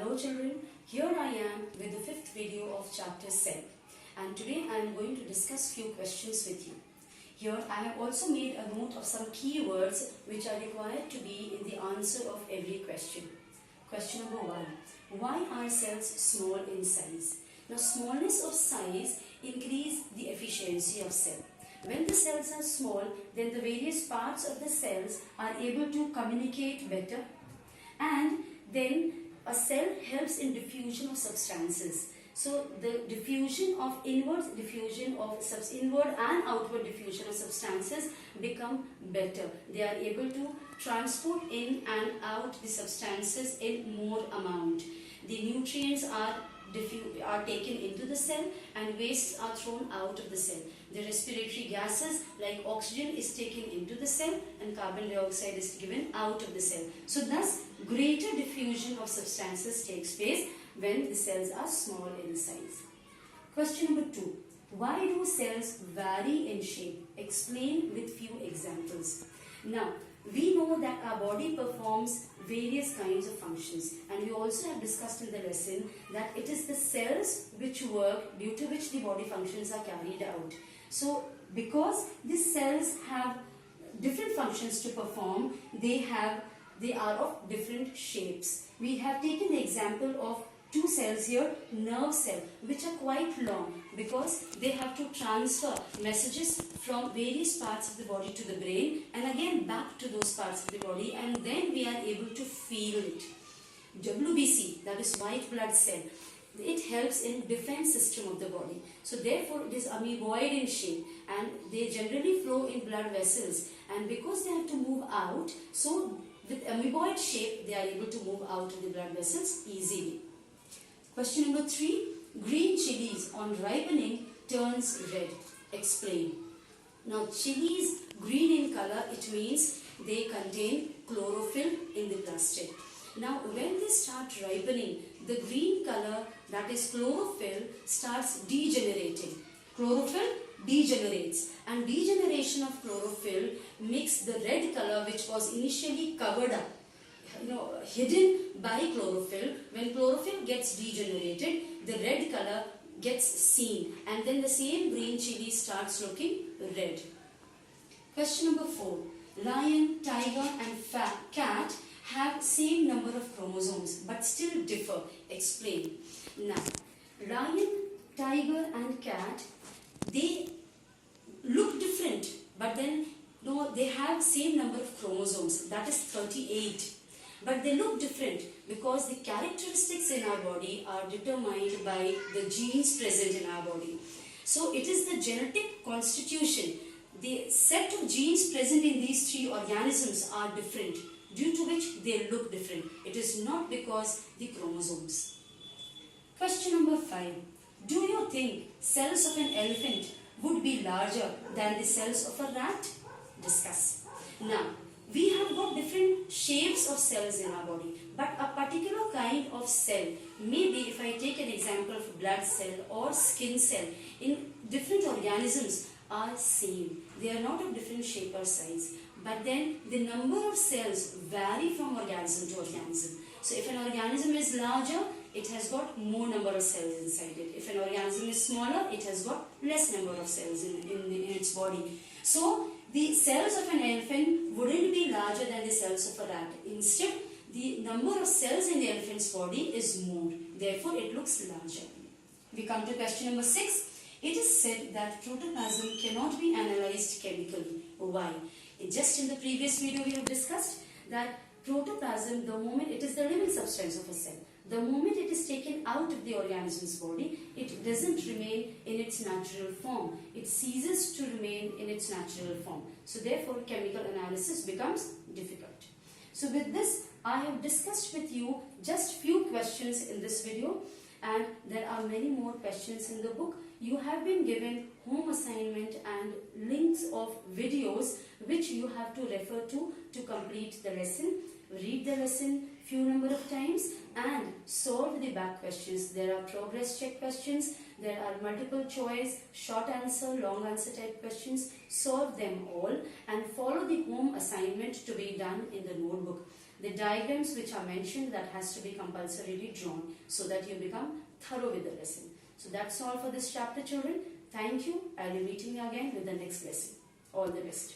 Hello children, here I am with the fifth video of chapter 7 and today I am going to discuss few questions with you. Here I have also made a note of some key words which are required to be in the answer of every question. Question number 1. Why are cells small in size? Now smallness of size increase the efficiency of cell. When the cells are small, then the various parts of the cells are able to communicate better, and then a cell helps in diffusion of substances. So the diffusion of inward and outward diffusion of substances become better. They are able to transport in and out the substances in more amount. The nutrients are taken into the cell and wastes are thrown out of the cell. The respiratory gases like oxygen is taken into the cell and carbon dioxide is given out of the cell. So thus greater diffusion of substances takes place when the cells are small in size. Question number 2. Why do cells vary in shape? Explain with few examples. Now, we know that our body performs various kinds of functions, and we also have discussed in the lesson that it is the cells which work, due to which the body functions are carried out. So because these cells have different functions to perform, they are of different shapes. We have taken the example of two cells here, nerve cell, which are quite long because they have to transfer messages from various parts of the body to the brain and again back to those parts of the body, and then we are able to feel it. WBC, that is white blood cell, it helps in defense system of the body. So therefore it is amoeboid in shape and they generally flow in blood vessels, and because they have to move out, so with amoeboid shape they are able to move out of the blood vessels easily. Question number 3. Green chilies on ripening turns red. Explain. Now chilies green in color, it means they contain chlorophyll in the plastic. Now when they start ripening, the green color, that is chlorophyll, starts degenerating. Chlorophyll degenerates, and degeneration of chlorophyll makes the red color, which was initially covered up, hidden by chlorophyll. When chlorophyll gets degenerated, the red color gets seen, and then the same green chili starts looking red. Question number 4. Lion, tiger and cat have same number of chromosomes but still differ. Explain. Now, lion, tiger and cat, they look different, but then they have same number of chromosomes, that is 38. But they look different because the characteristics in our body are determined by the genes present in our body. So it is the genetic constitution. The set of genes present in these three organisms are different, due to which they look different. It is not because the chromosomes. Question number 5. Do you think cells of an elephant would be larger than the cells of a rat? Discuss. Now, we have got different shapes of cells in our body, but a particular kind of cell, maybe if I take an example of blood cell or skin cell, in different organisms are same. They are not of different shape or size, but then the number of cells vary from organism to organism. So if an organism is larger, it has got more number of cells inside it. If an organism is smaller, it has got less number of cells in its body. So the cells of an elephant wouldn't be larger than the cells of a rat. Instead, the number of cells in the elephant's body is more. Therefore, it looks larger. We come to question number 6. It is said that protoplasm cannot be analyzed chemically. Why? Just in the previous video we have discussed that protoplasm, the moment it is the living substance of a cell, the moment it is taken out of the organism's body, it doesn't remain in its natural form. It ceases to remain in its natural form. So therefore, chemical analysis becomes difficult. So with this, I have discussed with you just few questions in this video, and there are many more questions in the book. You have been given home assignment and links of videos which you have to refer to complete the lesson. Read the lesson few number of times and solve the back questions. There are progress check questions, there are multiple choice, short answer, long answer type questions. Solve them all and follow the home assignment to be done in the notebook. The diagrams which are mentioned, that has to be compulsorily drawn so that you become thorough with the lesson. So that's all for this chapter, children. Thank you. I'll be meeting you again with the next lesson. All the best.